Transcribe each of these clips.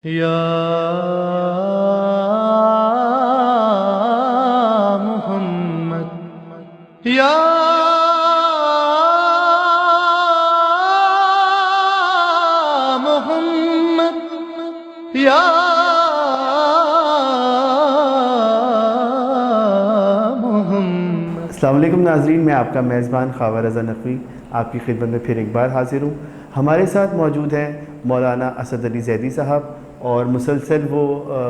یا محمد یا محمد یا محمد۔ السلام علیکم ناظرین، میں آپ کا میزبان خواہ رضا نقوی آپ کی خدمت میں پھر ایک بار حاضر ہوں۔ ہمارے ساتھ موجود ہیں مولانا اسد علی زیدی صاحب، اور مسلسل وہ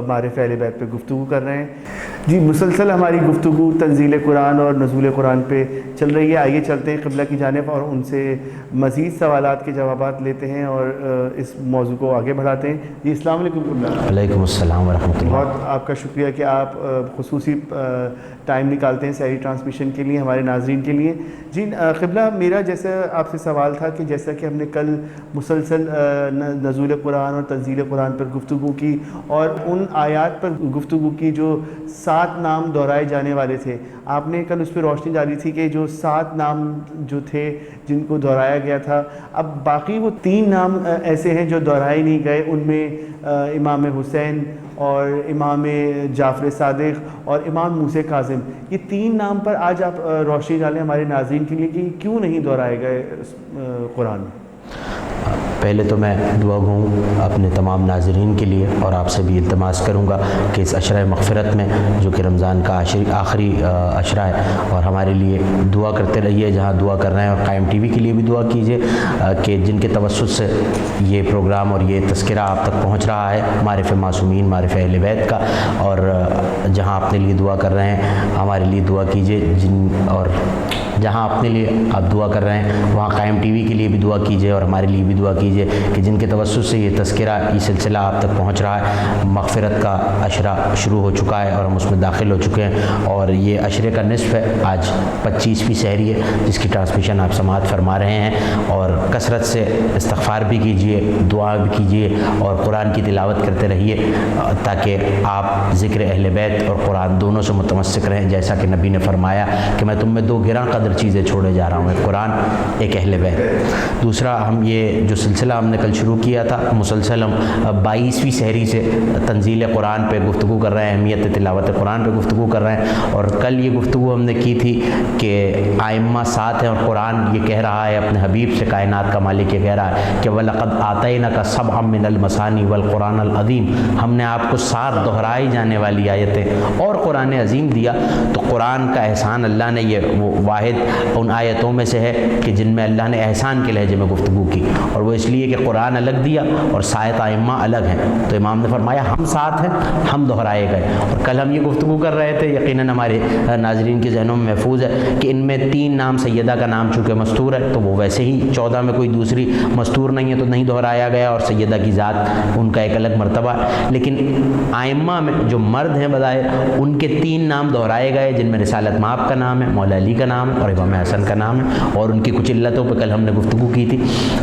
معرف اہل بیت پہ گفتگو کر رہے ہیں۔ جی، مسلسل ہماری گفتگو تنزیل قرآن اور نزول قرآن پہ چل رہی ہے۔ آئیے چلتے ہیں قبلہ کی جانب اور ان سے مزید سوالات کے جوابات لیتے ہیں اور اس موضوع کو آگے بڑھاتے ہیں۔ جی، السلام علیکم قبلہ۔ وعلیکم السلام ورحمۃ اللہ۔ بہت آپ کا شکریہ کہ آپ خصوصی ٹائم نکالتے ہیں سحری ٹرانسمیشن کے لیے، ہمارے ناظرین کے لیے۔ جی قبلہ، میرا جیسا آپ سے سوال تھا کہ جیسا کہ ہم نے کل مسلسل نزول قرآن اور تنزیل قرآن پر گفتگو کی اور ان آیات پر گفتگو کی جو 7 نام دہرائے جانے والے تھے، آپ نے کل اس پہ روشنی ڈالی تھی کہ جو 7 نام جو تھے جن کو دہرایا گیا تھا، اب باقی وہ 3 نام ایسے ہیں جو دہرائے نہیں گئے۔ ان میں امام حسین اور امام جعفر صادق اور امام موسیٰ کاظم، یہ 3 نام پر آج آپ روشنی ڈالیں ہمارے ناظرین کے لیے کہ کیوں نہیں دہرائے گئے قرآن میں۔ پہلے تو میں دعا گوں اپنے تمام ناظرین کے لیے، اور آپ سے بھی التماس کروں گا کہ اس عشرہ مغفرت میں جو کہ رمضان کا آخری عشرہ ہے، اور ہمارے لیے دعا کرتے رہیے جہاں دعا کر رہے ہیں، اور قائم ٹی وی کے لیے بھی دعا کیجیے کہ جن کے توسط سے یہ پروگرام اور یہ تذکرہ آپ تک پہنچ رہا ہے معرف معصومین، معرف اہل بیت کا، اور جہاں اپنے لیے دعا کر رہے ہیں ہمارے لیے دعا کیجیے، اور جہاں اپنے لیے آپ دعا کر رہے ہیں وہاں قائم ٹی وی کے لیے بھی دعا کیجیے اور ہمارے لیے بھی دعا کیجیے کہ جن کے توسط سے یہ تذکرہ، یہ سلسلہ آپ تک پہنچ رہا ہے۔ مغفرت کا عشرہ شروع ہو چکا ہے اور ہم اس میں داخل ہو چکے ہیں، اور یہ عشرے کا نصف ہے۔ آج 25ویں سحری ہے جس کی ٹرانسمیشن آپ سماعت فرما رہے ہیں، اور کثرت سے استغفار بھی کیجیے، دعا بھی کیجیے اور قرآن کی تلاوت کرتے رہیے تاکہ آپ ذکر اہل بیت اور قرآن دونوں سے متمسک رہیں، جیسا کہ نبی نے فرمایا کہ میں تم میں 2 گراں قدر چیزیں چھوڑے جا رہا ہوں، ایک قرآن، ایک اہل بیت۔ دوسرا، ہم یہ جو سلسلہ ہم نے کل شروع کیا تھا، مسلسل ہم 22ویں سحری سے تنزیل قرآن پہ گفتگو کر رہے ہیں، اہمیت تلاوت قرآن پہ گفتگو کر رہے ہیں، اور کل یہ گفتگو ہم نے کی تھی کہ آئمہ 7 ہیں اور قرآن یہ کہہ رہا ہے اپنے حبیب سے، کائنات کا مالک یہ کہہ رہا ہے کہ وَلَقَدْ آتَيْنَكَ سَبْعًا مِّنَ الْمَثَانِي وَالْقُرْآنَ الْعَظِيمِ، ہم نے آپ کو 7 دہرائی جانے والی آیتیں اور قرآن عظیم دیا۔ تو قرآن کا احسان، اللہ نے یہ وہ واحد ان آیتوں میں سے ہے کہ جن میں اللہ نے احسان کے لہجے میں گفتگو کی، اور وہ اس لیے کہ قرآن الگ دیا اور 7 آئمہ الگ ہیں۔ تو امام نے فرمایا ہم 7 ہیں، ہم دہرائے گئے، اور کل ہم یہ گفتگو کر رہے تھے، یقیناً ہمارے ناظرین کے ذہنوں میں محفوظ ہے کہ ان میں 3 نام، سیدہ کا نام چونکہ مستور ہے تو وہ ویسے ہی 14 میں کوئی دوسری مستور نہیں ہے تو نہیں دہرایا گیا، اور سیدہ کی ذات ان کا ایک الگ مرتبہ ہے۔ لیکن آئمہ میں جو مرد ہیں بظاہر، ان کے 3 نام دہرائے گئے، جن میں رسالت مآب کا نام ہے، مولا علی کا نام ہے اور امام حسن کا نام ہے، اور ان کی کچھ علتوں پہ کل ہم نے گفتگو کی تھی۔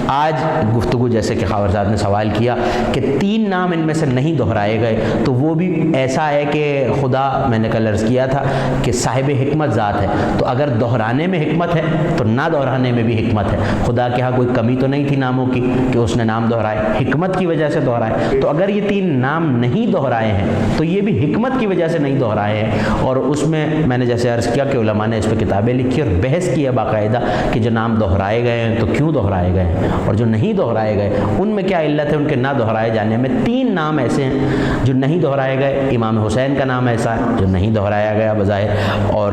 آج گفتگو، جیسے کہ خاور صاحب نے سوال کیا کہ 3 نام ان میں سے نہیں دہرائے گئے، تو وہ بھی ایسا ہے کہ خدا، میں نے کل عرض کیا تھا کہ صاحب حکمت ذات ہے، تو اگر دہرانے میں حکمت ہے تو نہ دہرانے میں بھی حکمت ہے۔ خدا کے ہاں کوئی کمی تو نہیں تھی ناموں کی کہ اس نے نام دہرائے، حکمت کی وجہ سے دہرائے۔ تو اگر یہ 3 نام نہیں دہرائے ہیں تو یہ بھی حکمت کی وجہ سے نہیں دہرائے ہیں، اور اس میں نے جیسے عرض کیا کہ علماء نے اس پہ کتابیں لکھی اور بحث کی ہے باقاعدہ کہ جو نام دہرائے گئے ہیں تو کیوں دہرائے گئے ہیں، اور جو نہیں دہرائے گئے ان میں کیا علت ہے ان کے نہ دہرائے جانے میں۔ 3 نام ایسے ہیں جو نہیں دہرائے گئے۔ امام حسین کا نام ایسا ہے جو نہیں دہرایا گیا بظاہر، اور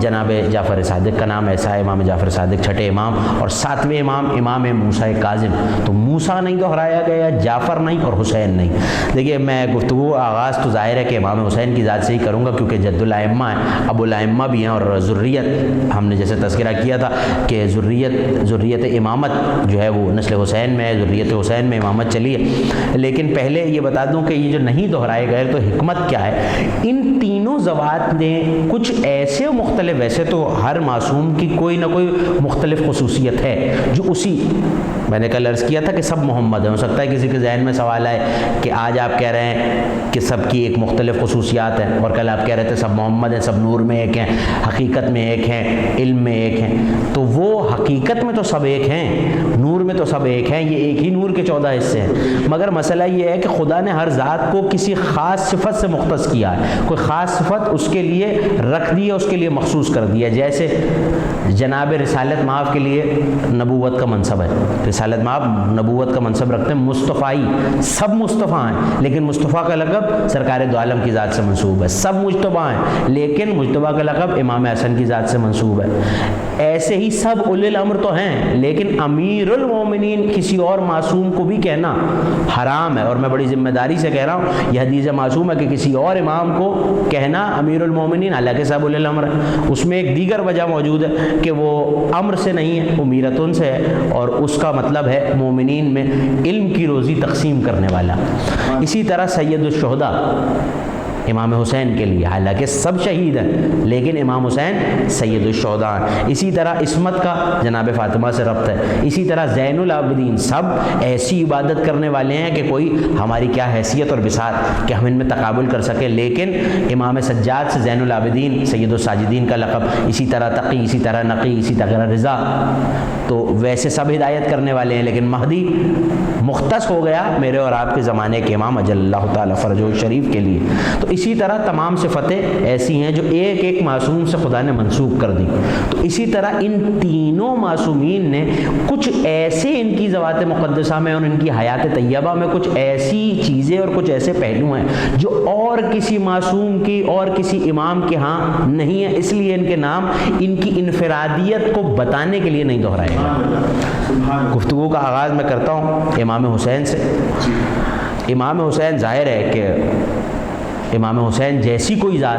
جناب جعفر صادق کا نام ایسا ہے، امام جعفر صادق 6ٹھے امام، اور 7ویں امام امام موسیٰ کاظم۔ تو موسیٰ نہیں دہرایا گیا، جعفر نہیں، اور حسین نہیں۔ دیکھیے، میں گفتگو آغاز تو ظاہر ہے کہ امام حسین کی ذات سے ہی کروں گا کیونکہ جد الائمہ ہیں، ابو الائمہ بھی ہیں، اور ذریت ہم نے جیسے تذکرہ کیا تھا کہ ذریت امامت جو ہے وہ نسل حسین میں ہے، ذریت حسین میں امامت چلی ہے۔ لیکن پہلے یہ بتا دوں کہ یہ جو نہیں دہرائے گئے تو حکمت کیا ہے۔ ان تینوں ذوات نے کچھ ایسے مختلف، ویسے تو ہر معصوم کی کوئی نہ کوئی مختلف خصوصیت ہے جو اسی میں نے کل عرض کیا تھا کہ سب محمد ہیں. ہو سکتا ہے کسی کے ذہن میں سوال آئے کہ آج آپ کہہ رہے ہیں کہ سب کی ایک مختلف خصوصیات ہیں اور کل آپ کہہ رہے تھے سب محمد ہیں, سب نور میں ایک ہیں, حقیقت میں ایک ہیں, علم میں ایک ہیں. تو وہ حقیقت میں تو سب ایک ہیں, نور میں تو سب ایک ہیں, یہ ایک ہی نور کے 14 حصے ہیں. مگر مسئلہ یہ ہے کہ خدا نے ہر ذات کو کسی خاص صفت سے مختص کیا ہے, کوئی خاص صفت اس کے لیے رکھ دی ہے, اس کے لیے مخصوص کر دیا. جیسے جناب رسالت مآب کے لیے نبوت کا منصب ہے, رسالت مآب نبوت کا منصب رکھتے ہیں. مصطفی, سب مصطفیٰ ہیں لیکن مصطفیٰ کا لقب سرکار دو عالم کی ذات سے منسوب ہے. سب مجتبیٰ ہیں لیکن مجتبیٰ کا لقب امام حسن کی ذات سے منسوب ہے. ایسے ہی سب اولی الامر تو ہیں لیکن امیر المومنین کسی اور معصوم کو بھی کہنا حرام ہے. اور میں بڑی ذمہ داری سے کہہ رہا ہوں, یہ حدیث معصوم ہے کہ کسی اور امام کو کہنا امیر المومنین, حالانکہ سب اولی الامر ہے. اس میں ایک دیگر وجہ موجود ہے کہ وہ امر سے نہیں ہے, امیرتن سے ہے, اور اس کا مطلب ہے مومنین میں علم کی روزی تقسیم کرنے والا. اسی طرح سید الشہداء امام حسین کے لیے, حالانکہ سب شہید ہیں لیکن امام حسین سید الشہداء ہیں. اسی طرح عصمت کا جناب فاطمہ سے ربط ہے. اسی طرح زین العابدین, سب ایسی عبادت کرنے والے ہیں کہ کوئی ہماری کیا حیثیت اور بساط کہ ہم ان میں تقابل کر سکیں, لیکن امام سجاد سے زین العابدین سید الساجدین کا لقب. اسی طرح تقی, اسی طرح نقی, اسی طرح رضا. تو ویسے سب ہدایت کرنے والے ہیں لیکن مہدی مختص ہو گیا میرے اور آپ کے زمانے کے امام اجل اللہ تعالیٰ فرجہ شریف کے لیے. تو اسی طرح تمام صفتیں ایسی ہیں جو ایک ایک معصوم سے خدا نے منسوب کر دی. تو اسی طرح ان تینوں معصومین نے کچھ ایسے ان کی ذوات مقدسہ میں اور ان کی حیات طیبہ میں کچھ ایسی چیزیں اور کچھ ایسے پہلو ہیں جو اور کسی معصوم کی اور کسی امام کے ہاں نہیں ہے, اس لیے ان کے نام ان کی انفرادیت کو بتانے کے لیے نہیں دہرائے گا. گفتگو کا آغاز میں کرتا ہوں امام حسین سے. امام حسین ظاہر ہے کہ امام حسین جیسی کوئی ذات,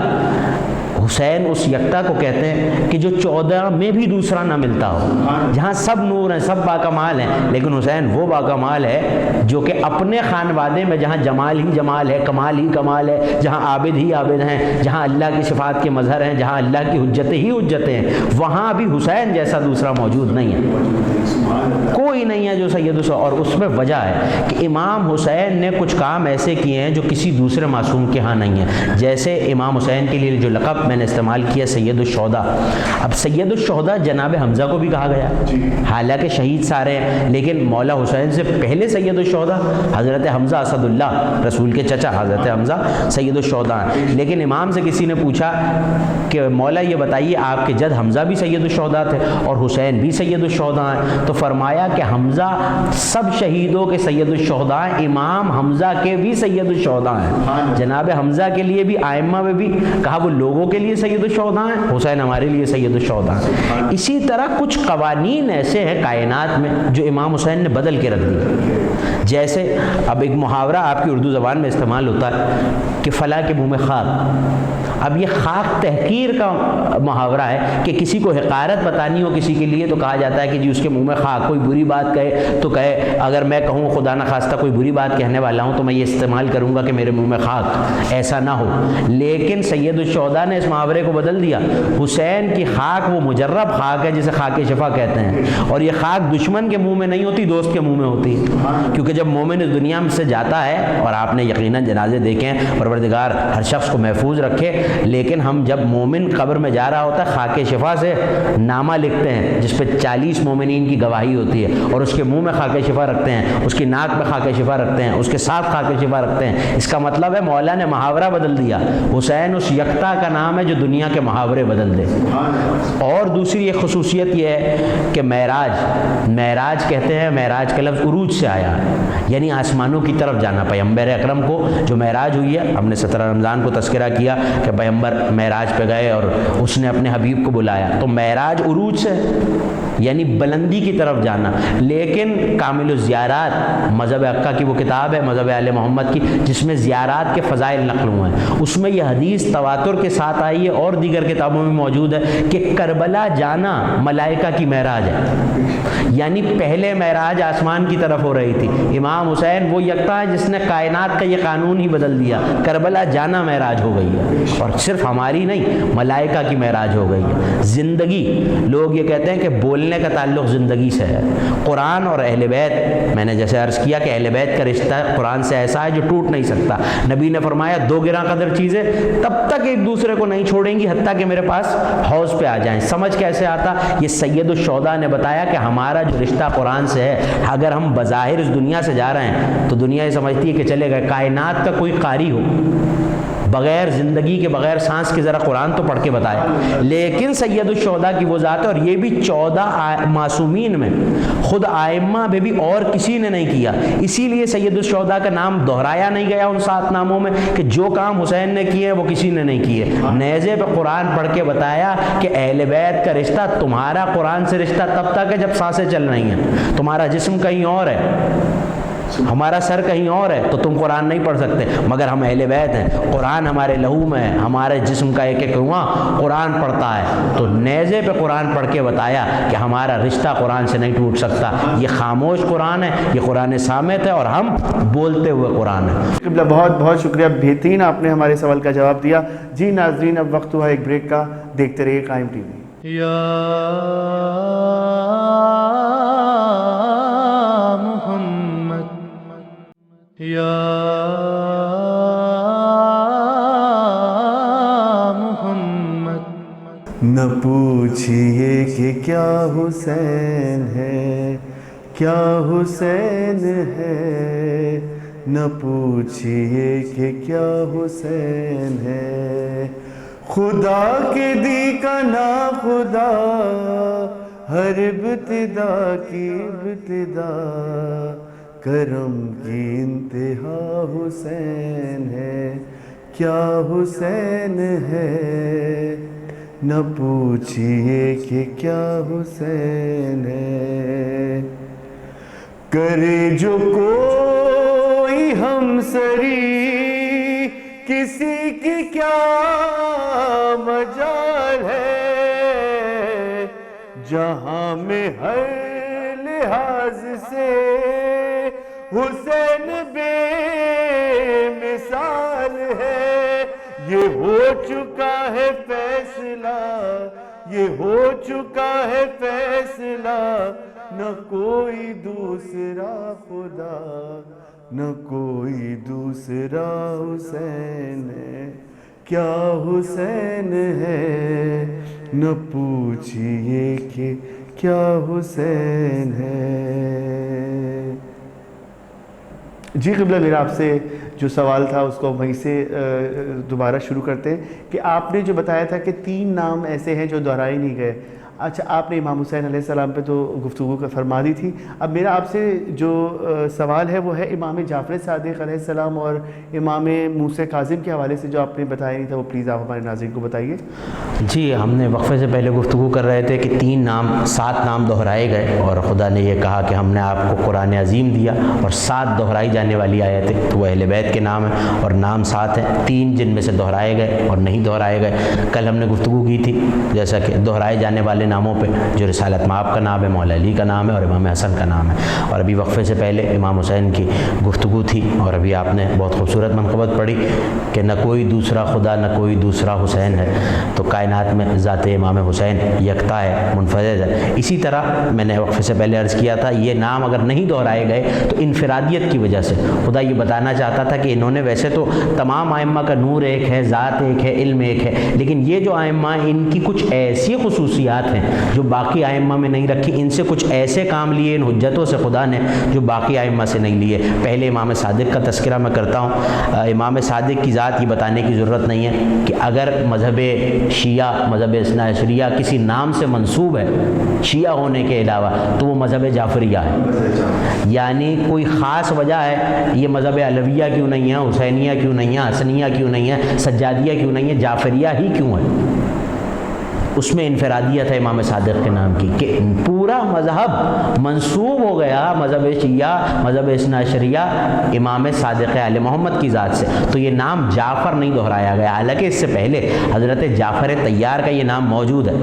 حسین اس یکتا کو کہتے ہیں کہ جو 14 میں بھی دوسرا نہ ملتا ہو, جہاں سب نور ہیں, سب باکمال ہیں, لیکن حسین وہ باکمال ہے جو کہ اپنے خانوادے میں جہاں جمال ہی جمال ہے, کمال ہی کمال ہے, جہاں عابد ہی عابد ہیں, جہاں اللہ کی صفات کے مظہر ہیں, جہاں اللہ کی حجتیں ہی حجتیں ہیں, وہاں بھی حسین جیسا دوسرا موجود نہیں ہے, کوئی نہیں ہے جو سید. اور اس میں وجہ ہے کہ امام حسین نے کچھ کام ایسے کیے ہیں جو کسی دوسرے معصوم کے ہاں نہیں ہیں. جیسے امام حسین کے لیے جو لقب میں نے استعمال کیا سید الشہداء, اب سید الشہداء جناب حمزہ کو بھی کہا گیا, حالانکہ شہید سارے ہیں لیکن مولا حسین سے پہلے سید الشہداء حضرت حمزہ اسد اللہ, رسول کے چچا حضرت حمزہ سید الشہداء ہیں. لیکن امام سے کسی نے پوچھا کہ مولا یہ بتائیے آپ کے جد حمزہ بھی سید الشہداء تھے اور حسین بھی سید الشہداء ہیں, تو فرمایا کہ حمزہ سب شہیدوں کے سید الشہداء ہیں, امام حمزہ کے بھی سید الشہداء ہیں. جناب حمزہ کے لیے بھی آئمہ میں بھی کہا وہ لوگوں کے لیے سید الشہداء ہیں, حسین ہمارے لیے سید الشہداء ہیں. اسی طرح کچھ قوانین ایسے ہیں کائنات میں جو امام حسین نے بدل کے رکھ دی. جیسے اب ایک محاورہ آپ کی اردو زبان میں استعمال ہوتا ہے کہ فلاں کے منہ میں خاک. اب یہ خاک تحقیر کا محاورہ ہے کہ کسی کو حقارت بتانی ہو کسی کے لیے تو کہا جاتا ہے کہ جی اس کے منہ میں خاک. کوئی بری بات کہے تو کہے, اگر میں کہوں خدا نخواستہ کوئی بری بات کہنے والا ہوں تو میں یہ استعمال کروں گا کہ میرے منہ میں خاک, ایسا نہ ہو. لیکن سید الشہداء نے اس محاورے کو بدل دیا. حسین کی خاک وہ مجرب خاک ہے جسے خاک شفا کہتے ہیں, اور یہ خاک دشمن کے منہ میں نہیں ہوتی, دوست کے منہ میں ہوتی ہے. کیونکہ جب مومن اس دنیا سے جاتا ہے, اور آپ نے یقیناً جنازے دیکھے ہیں, پروردگار ہر شخص کو محفوظ رکھے, لیکن ہم جب مومن قبر میں جا رہا ہوتا ہے خاک شفا سے نامہ لکھتے ہیں جس پہ 40 مومنین کی گواہی ہوتی ہے, اور اس کے منہ میں خاک شفا رکھتے ہیں, اس کی ناک میں خاک شفا رکھتے ہیں, اس کے ساتھ خاک شفا رکھتے ہیں. اس کا مطلب ہے مولا نے محاورہ بدل دیا. حسین اس یکتا کا نام ہے جو دنیا کے محاورے بدل دے. اور دوسری ایک خصوصیت یہ ہے کہ معراج کہتے ہیں, معراج کا لفظ عروج سے آیا ہے, یعنی آسمانوں کی طرف جانا. پیغمبر اکرم کو جو معراج ہوئی ہے, ہم نے 17 رمضان کو تذکرہ کیا کہ پیغمبر معراج پہ گئے اور اس نے اپنے حبیب کو بلایا, تو معراج عروج سے یعنی بلندی کی طرف جانا. لیکن کامل الزیارات مذہب حقہ کی وہ کتاب ہے, مذہب آل محمد کی, جس میں زیارات کے فضائل نقل ہوئے ہیں. اس میں یہ حدیث تواتر کے ساتھ آئی ہے اور دیگر کتابوں میں موجود ہے کہ کربلا جانا ملائکہ کی معراج ہے. یعنی پہلے معراج آسمان کی طرف ہو رہی تھی, دی. امام حسین وہ یکتا ہے جس نے کائنات کا یہ قانون ہی بدل دیا. کربلا جانا معراج ہو گئی ہے, اور صرف ہماری نہیں, ملائکہ کی معراج ہو گئی ہے. زندگی, لوگ یہ کہتے ہیں کہ بولنے کا تعلق زندگی سے ہے. قرآن اور اہل بیت, میں نے جیسے عرض کیا کہ اہل بیت کا رشتہ قرآن سے ایسا ہے جو ٹوٹ نہیں سکتا. نبی نے فرمایا دو گراں قدر چیزیں تب تک ایک دوسرے کو نہیں چھوڑیں گی حتیٰ کہ میرے پاس حوض پہ آ جائیں. سمجھ کیسے آتا؟ یہ سید الشہداء نے بتایا کہ ہمارا جو رشتہ قرآن سے ہے, اگر ہم بظاہر اس دنیا سے جا رہے ہیں تو دنیا یہ سمجھتی ہے کہ چلے گئے. کائنات کا کوئی قاری ہو, بغیر زندگی کے, بغیر سانس کے, ذرا قرآن تو پڑھ کے بتائے. لیکن سید الشہداء کی وہ ذات ہے, اور یہ بھی 14 معصومین میں, خود آئمہ میں بھی اور کسی نے نہیں کیا. اسی لیے سید الشہداء کا نام دہرایا نہیں گیا ان 7 ناموں میں کہ جو کام حسین نے کیے وہ کسی نے نہیں کیے. نیزے پہ قرآن پڑھ کے بتایا کہ اہل بیت کا رشتہ, تمہارا قرآن سے رشتہ تب تک ہے جب سانسیں چل رہی ہیں. تمہارا جسم کہیں اور ہے, ہمارا سر کہیں اور ہے, تو تم قرآن نہیں پڑھ سکتے. مگر ہم اہل بیت ہیں, قرآن ہمارے لہو میں ہے, ہمارے جسم کا ایک ایک رواں قرآن پڑھتا ہے. تو نیزے پہ قرآن پڑھ کے بتایا کہ ہمارا رشتہ قرآن سے نہیں ٹوٹ سکتا. یہ خاموش قرآن ہے, یہ قرآن صامت ہے, اور ہم بولتے ہوئے قرآن ہے. بہت بہت شکریہ, بہترین آپ نے ہمارے سوال کا جواب دیا. جی ناظرین, اب وقت ہوا ایک بریک کا, دیکھتے رہیے قائم ٹی وی. یا محمد, یا محمد. نہ پوچھئے کہ کیا حسین ہے, کیا حسین ہے. نہ پوچھئے کہ کیا حسین ہے. خدا کے دی کا نا خدا, ہر ابتدا کی ابتدا, کرم کی انتہا حسین ہے. کیا حسین ہے, نہ پوچھئے کہ کیا حسین ہے. کرے جو کوئی ہم سری, کسی کی کیا مجال ہے. جہاں میں ہر لحاظ سے حسین بے مثال ہے. یہ ہو چکا ہے فیصلہ, یہ ہو چکا ہے فیصلہ. نہ کوئی دوسرا خدا, نہ کوئی دوسرا حسین ہے. کیا حسین ہے, نہ پوچھئے کہ کیا حسین ہے. جی قبلہ, میرا آپ سے جو سوال تھا اس کو وہیں سے دوبارہ شروع کرتے ہیں کہ آپ نے جو بتایا تھا کہ 3 نام ایسے ہیں جو دہرائے نہیں گئے. اچھا, آپ نے امام حسین علیہ السلام پہ تو گفتگو کا فرما دی تھی. اب میرا آپ سے جو سوال ہے وہ ہے امام جعفر صادق علیہ السلام اور امام موسیٰ کاظم کے حوالے سے جو آپ نے بتایا نہیں تھا, وہ پلیز آپ ہمارے ناظرین کو بتائیے. جی, ہم نے وقفے سے پہلے گفتگو کر رہے تھے کہ 3 نام 7 نام دہرائے گئے, اور خدا نے یہ کہا کہ ہم نے آپ کو قرآن عظیم دیا, اور 7 دہرائی جانے والی آیتیں تو وہ اہل بیت کے نام ہیں, اور نام 7 ہیں, 3 جن میں سے دہرائے گئے اور نہیں دہرائے گئے. کل ہم نے گفتگو کی تھی جیسا کہ دہرائے جانے والے ناموں پہ جو رسالت مآب کا نام ہے, مولا علی کا نام ہے, اور امام حسن کا نام ہے. اور ابھی وقفے سے پہلے امام حسین کی گفتگو تھی, اور ابھی آپ نے بہت خوبصورت منقبت پڑھی کہ نہ کوئی دوسرا خدا, نہ کوئی دوسرا حسین ہے. تو کائنات میں ذات امام حسین یکتا ہے, منفرد ہے. اسی طرح میں نے وقفے سے پہلے عرض کیا تھا, یہ نام اگر نہیں دہرائے گئے تو انفرادیت کی وجہ سے خدا یہ بتانا چاہتا تھا کہ انہوں نے ویسے تو تمام ائمہ کا نور ایک ہے, ذات ایک ہے, علم ایک ہے, لیکن یہ جو ائمہ ان کی کچھ ایسی خصوصیات ہیں جو باقی ائمہ میں نہیں رکھی. ان سے کچھ ایسے کام لیے ان حجتوں سے خدا نے جو باقی ائمہ سے نہیں لیے. پہلے امام صادق کا تذکرہ میں کرتا ہوں. امام صادق کی ذات یہ بتانے کی ضرورت نہیں ہے کہ اگر مذہب شیعہ, مذہب اثنا عشریہ کسی نام سے منسوب ہے شیعہ ہونے کے علاوہ, تو وہ مذہب جعفریہ ہے. یعنی کوئی خاص وجہ ہے, یہ مذہب علویہ کیوں نہیں ہے, حسینیہ کیوں نہیں ہے, حسنیہ کیوں نہیں ہے, سجادیہ کیوں نہیں ہے, جعفریہ ہی کیوں ہے. اس میں انفرادیت ہے امام صادق کے نام کی کہ پورا مذہب منسوب ہو گیا مذہب شیعہ مذہب اثنا عشریہ امام صادق علیہ محمد کی ذات سے. تو یہ نام جعفر نہیں دہرایا گیا، حالانکہ اس سے پہلے حضرت جعفر طیار کا یہ نام موجود ہے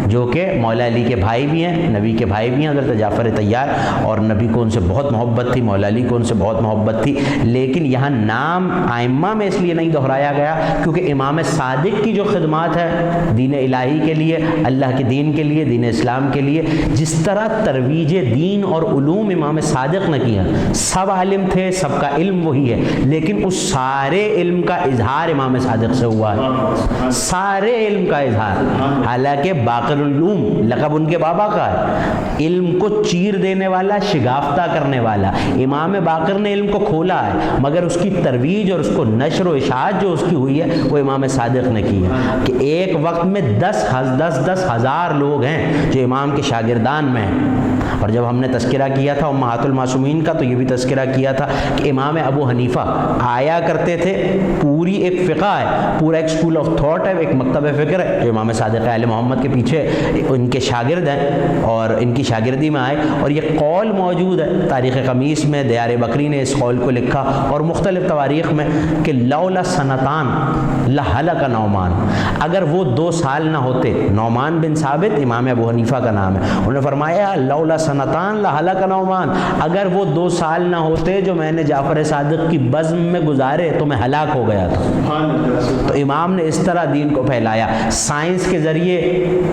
جو کہ مولا علی کے بھائی بھی ہیں، نبی کے بھائی بھی ہیں حضرت جعفر طیار، اور نبی کو ان سے بہت محبت تھی، مولا علی کو ان سے بہت محبت تھی. لیکن یہاں نام ائمہ میں اس لیے نہیں دہرایا گیا کیونکہ امام صادق کی جو خدمات ہے دین الہی کے لیے، اللہ کے دین کے لیے، دین اسلام کے لیے، جس طرح ترویج دین اور علوم امام صادق نے کیا، سب عالم تھے، سب کا علم وہی ہے، لیکن اس سارے علم کا اظہار امام صادق سے ہوا ہے، سارے علم کا اظہار. حالانکہ باقر العلوم لقب ان کے بابا کا ہے، علم کو چیر دینے والا، شگافتہ کرنے والا. امام باقر نے علم کو کھولا ہے، مگر اس کی ترویج اور اس کو نشر و اشاعت جو اس کی ہوئی ہے وہ امام صادق نے کی ہے. کہ ایک وقت میں 10,000 لوگ ہیں جو امام کے شاگردان میں ہیں. اور جب ہم نے تذکرہ کیا تھا امہات المعصومین کا تو یہ بھی تذکرہ کیا تھا کہ امام ابو حنیفہ آیا کرتے تھے، پوری ایک فقہ ہے، پورا ایک اسکول آف تھاٹ ہے، ایک مکتب فکر ہے جو امام صادق علیہ محمد کے پیچھے ان کے شاگرد ہیں اور ان کی شاگردی میں آئے. اور یہ قول موجود ہے تاریخ خمیس میں، دیار بکری نے اس قول کو لکھا اور مختلف تواریخ میں کہ لولا سنتان لہلک نعمان، اگر وہ 2 سال نہ ہوتے، نعمان بن ثابت امام ابو حنیفہ کا نام ہے، انہوں نے فرمایا لولا سنتان لہلک نعمان، اگر وہ 2 سال نہ ہوتے جو میں نے جعفر صادق کی بزم میں گزارے تو میں ہلاک ہو گیا تھا. تو امام نے اس طرح دین کو پھیلایا، سائنس کے ذریعے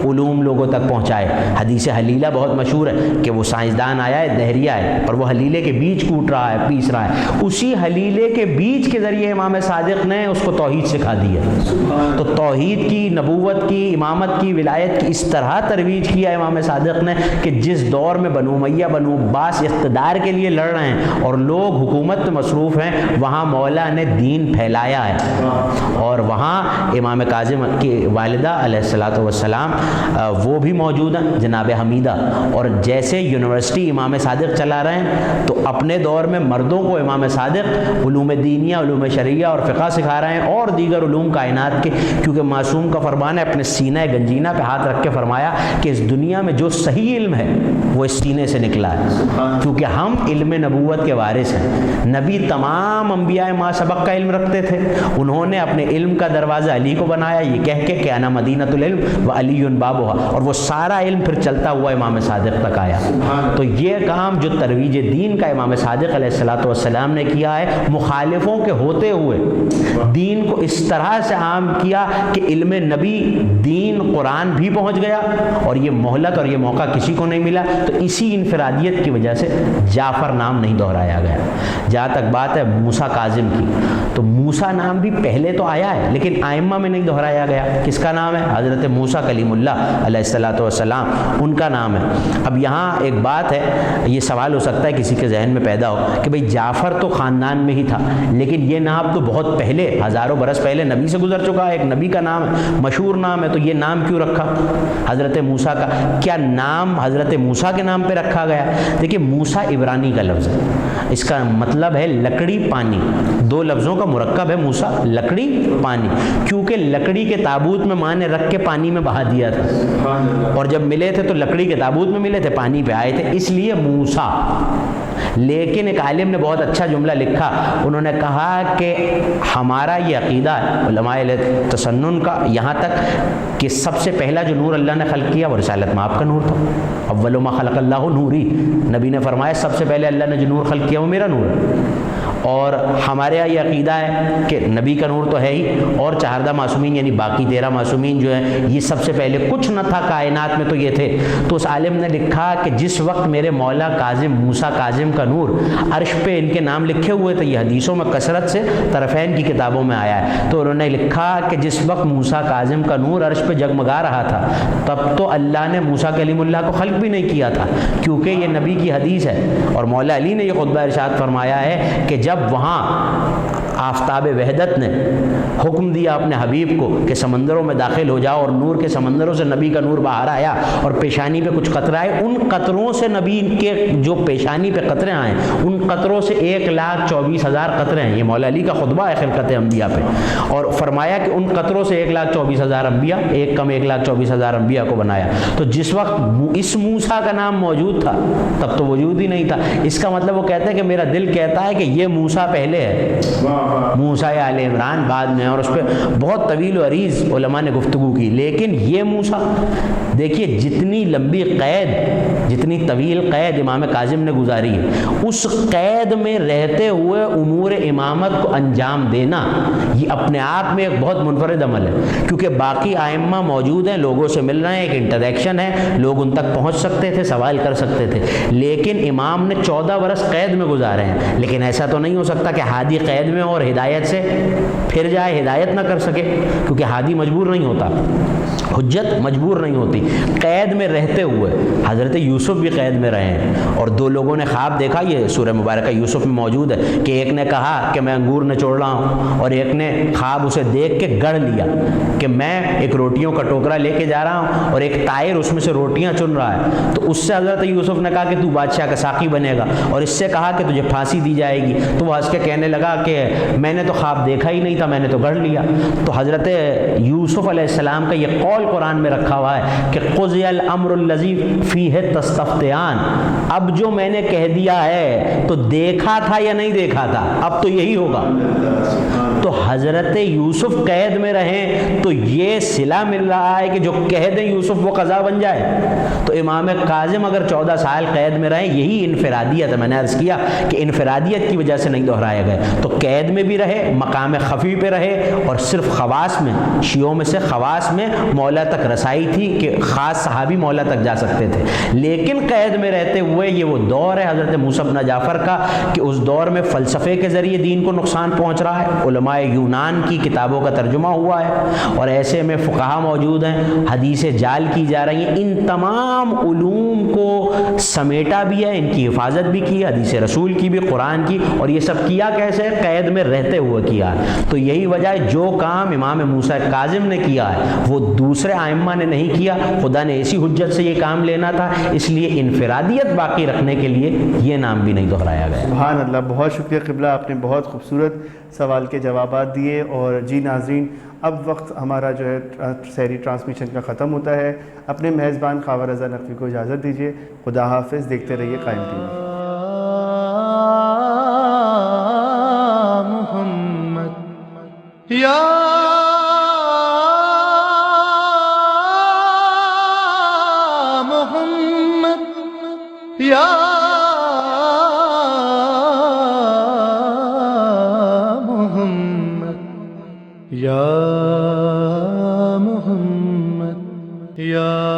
علوم لوگوں تک پہنچائے. حدیث حلیلہ بہت مشہور ہے کہ وہ سائنسدان آیا ہے، دہریہ ہے، اور وہ حلیلے کے بیج کوٹ رہا ہے، پیس رہا ہے. اسی حلیلے کے بیج کے ذریعے امام صادق نے اس کو توحید سکھا دی ہے. تو توحید کی، نبوت کی، امامت کی، ولایت کی اس طرح ترویج کیا امام صادق نے کہ جس دور میں بنو امیہ، بنو عباس اقتدار کے لیے لڑ رہے ہیں اور لوگ حکومت میں مصروف ہیں، وہاں مولا نے دین پھیلایا ہے. اور وہاں امام کاظم کی والدہ علیہ الصلوۃ والسلام وہ بھی موجود ہیں، جناب حمیدہ. اور جیسے یونیورسٹی امام صادق چلا رہے ہیں تو اپنے دور میں مردوں کو امام صادق علوم دینیہ، علوم شرعیہ اور فقہ سکھا رہے ہیں اور دیگر علوم کائنات کے. کیونکہ معصوم کا فرمان ہے، اپنے سینہ گنجینہ پہ ہاتھ رکھ کے فرمایا کہ اس دنیا میں جو صحیح علم ہے وہ اس سینے سے نکلا ہے. کیونکہ ہم علم نبوت کے وارث ہیں. نبی تمام انبیاء ما سبق کا علم رکھتے تھے، انہوں نے اپنے علم کا دروازہ علی کو بنایا یہ کہہ کے کہ انا مدینۃ العلم و علی بابھا، اور وہ سارا علم پھر چلتا ہوا امام صادق تک آیا. تو یہ کام جو ترویج دین کا امام صادق علیہ الصلوۃ والسلام نے کیا ہے، مخالفوں کے ہوتے ہوئے دین کو اس طرح سے عام کیا کہ علم نبی، دین، قرآن بھی پہنچ گیا اور یہ مہلت اور یہ موقع کسی کو نہیں ملا. تو اسی انفرادیت کی وجہ سے جعفر نام نہیں دہرایا گیا. جہاں تک بات ہے موسیٰ کاظم کی، تو موسیٰ نام بھی پہلے تو آیا ہے لیکن ائمہ میں نہیں دہرایا گیا. کس کا نام ہے؟ حضرت موسیٰ کلیم اللہ علیہ الصلوۃ والسلام، ان کا نام ہے. اب یہاں ایک بات ہے، یہ سوال ہو سکتا ہے کسی کے ذہن میں پیدا ہو کہ بھئی جعفر تو خاندان میں ہی تھا، لیکن یہ نام تو بہت پہلے، ہزاروں برس پہلے نبی سے گزر چکا ہے، ایک نبی کا نام ہے، مشہور نام ہے، تو یہ نام کیوں رکھا حضرت موسیٰ کا؟ کیا نام حضرت موسیٰ کے نام پہ رکھا گیا؟ دیکھیے موسیٰ عبرانی کا لفظ ہے، اس کا مطلب ہے لکڑی پانی. 2 لفظوں کا مرکب ہے موسیٰ، لکڑی پانی. کیونکہ لکڑی کے تابوت میں ماں نے رکھ کے پانی میں بہا دیا تھا، اور جب ملے تھے تو لکڑی کے تابوت میں ملے تھے، پانی پہ آئے تھے، اس لیے موسیٰ. لیکن ایک عالم نے بہت اچھا جملہ لکھا، انہوں نے کہا کہ ہمارا یہ عقیدہ ہے علماء تسنن کا یہاں تک کہ سب سے پہلا جو نور اللہ نے خلق کیا وہ رسالت میں آپ کا نور تھا. اول ما خلق اللہ نوری، نبی نے فرمایا سب سے پہلے اللہ نے جو نور خلق کیا وہ میرا نور ہے. اور ہمارے یہاں یہ عقیدہ ہے کہ نبی کا نور تو ہے ہی، اور 14 معصومین یعنی باقی 13 معصومین جو ہیں یہ سب سے پہلے کچھ نہ تھا کائنات میں تو یہ تھے. تو اس عالم نے لکھا کہ جس وقت میرے مولا کاظم، موسیٰ کاظم کا نور عرش پہ ان کے نام لکھے ہوئے تھے، یہ حدیثوں میں کثرت سے طرفین کی کتابوں میں آیا ہے، تو انہوں نے لکھا کہ جس وقت موسیٰ کاظم کا نور عرش پہ جگمگا رہا تھا تب تو اللہ نے موسیٰ کلیم اللہ کو خلق بھی نہیں کیا تھا، کیونکہ یہ نبی کی حدیث ہے. اور مولا علی نے یہ خطبہ ارشاد فرمایا ہے کہ جب وہاں آفتاب وحدت نے حکم دیا اپنے حبیب کو کہ سمندروں میں داخل ہو جاؤ، اور نور کے سمندروں سے نبی کا نور باہر آیا اور پیشانی پہ کچھ قطرے آئے، ان قطروں سے نبی کے جو پیشانی پہ قطرے آئے ان قطروں سے 1,24,000 قطرے ہیں۔ یہ مولا علی کا خطبہ ہے خلقت انبیاء پہ، اور فرمایا کہ ان قطروں سے 1,24,000 انبیاء، ایک کم 1,24,000 انبیاء کو بنایا۔ تو جس وقت اس موسیٰ کا نام موجود تھا تب تو وجود ہی نہیں تھا۔ اس کا مطلب وہ کہتے ہیں کہ میرا دل کہتا ہے کہ یہ موسیٰ پہلے ہے، موسیٰ آل عمران بعد میں، اور اس پہ بہت طویل و عریض علماء نے گفتگو کی۔ لیکن یہ موسیٰ دیکھیے جتنی لمبی قید، جتنی طویل قید امام کاظم نے گزاری ہے، اس قید میں رہتے ہوئے امور امامت کو انجام دینا یہ اپنے آپ میں ایک بہت منفرد عمل ہے، کیونکہ باقی ائمہ موجود ہیں، لوگوں سے مل رہے ہیں، ایک انٹریکشن ہے، لوگ ان تک پہنچ سکتے تھے، سوال کر سکتے تھے، لیکن امام نے 14 برس قید میں گزارے ہیں۔ لیکن ایسا تو نہیں ہو سکتا کہ ہادی قید میں اور ہدایت سے پھر جائے، ہدایت نہ کر سکے، کیونکہ ہادی مجبور نہیں ہوتا، حجت مجبور نہیں ہوتی۔ قید میں رہتے ہوئے حضرت یوسف بھی قید میں رہے ہیں، اور دو لوگوں نے خواب دیکھا، یہ سورہ مبارکہ یوسف میں موجود ہے، کہ ایک نے کہا کہ میں انگور نچوڑ رہا ہوں، اور ایک نے خواب اسے دیکھ کے گڑھ لیا کہ میں ایک روٹیوں کا ٹوکرا لے کے جا رہا ہوں، اور ایک طائر اس میں سے روٹیاں چن رہا ہے۔ تو اس سے حضرت یوسف نے کہا کہ تو بادشاہ کا ساقی بنے گا، اور اس سے کہا کہ تجھے پھانسی دی جائے گی۔ تو وہ ہنس کے کہنے لگا کہ میں نے تو خواب دیکھا ہی نہیں تھا، میں نے تو گڑھ لیا۔ تو حضرت یوسف علیہ السلام کا یہ قول قرآن میں رکھا ہوا ہے کہ قضی الامر الذی فیہ تستفتیان، اب جو میں نے کہہ دیا ہے تو دیکھا تھا یا نہیں دیکھا تھا، اب تو یہی ہوگا۔ تو حضرت یوسف قید میں رہیں تو یہ صلہ مل رہا ہے کہ جو کہہ دیں یوسف وہ قضا بن جائے۔ تو امام کاظم اگر 14 سال قید میں رہیں، یہی انفرادیت ہے، میں نے عرض کیا کہ انفرادیت کی وجہ سے نہیں دہرائے گئے۔ تو قید میں بھی رہے، مقام خفی پہ رہے، اور صرف خواص میں، شیعوں میں سے خواص میں مولا تک رسائی تھی کہ خاص صحابی مولا تک جا سکتے تھے۔ لیکن قید میں رہتے ہوئے یہ وہ دور ہے حضرت موسیٰ بن جعفر کا کہ اس دور میں فلسفے کے ذریعے دین کو نقصان پہنچ رہا ہے، علماء یونان کی کتابوں کا ترجمہ ہوا ہے، اور ایسے میں فقہا موجود ہیں، حدیث جال کی جا رہی ہیں، ان تمام علوم کو سمیٹا بھی ہے، ان کی حفاظت بھی کی ہے، حدیث رسول کی بھی، قرآن کی، اور یہ سب کیا کیسے؟ قید میں رہتے ہوئے کیا۔ تو یہی وجہ ہے جو کام امام موسیٰ کاظم نے کیا ہے وہ دوسرے ائمہ نے نہیں کیا، خدا نے ایسی حجت سے یہ کام لینا تھا، اس لیے انفرادیت باقی رکھنے کے لیے یہ نام بھی نہیں دہرایا گیا۔ سبحان اللہ، بہت شکریہ قبلہ، آپ نے بہت خوبصورت سوال کے جوابات دیے۔ اور جی ناظرین، اب وقت ہمارا جو ہے سحری ٹرانسمیشن کا ختم ہوتا ہے۔ اپنے میزبان خاور رضا نقوی کو اجازت دیجیے۔ خدا حافظ، دیکھتے رہیے قائم ٹی وی۔ محمد یا محمد یا محمد یا محمد یا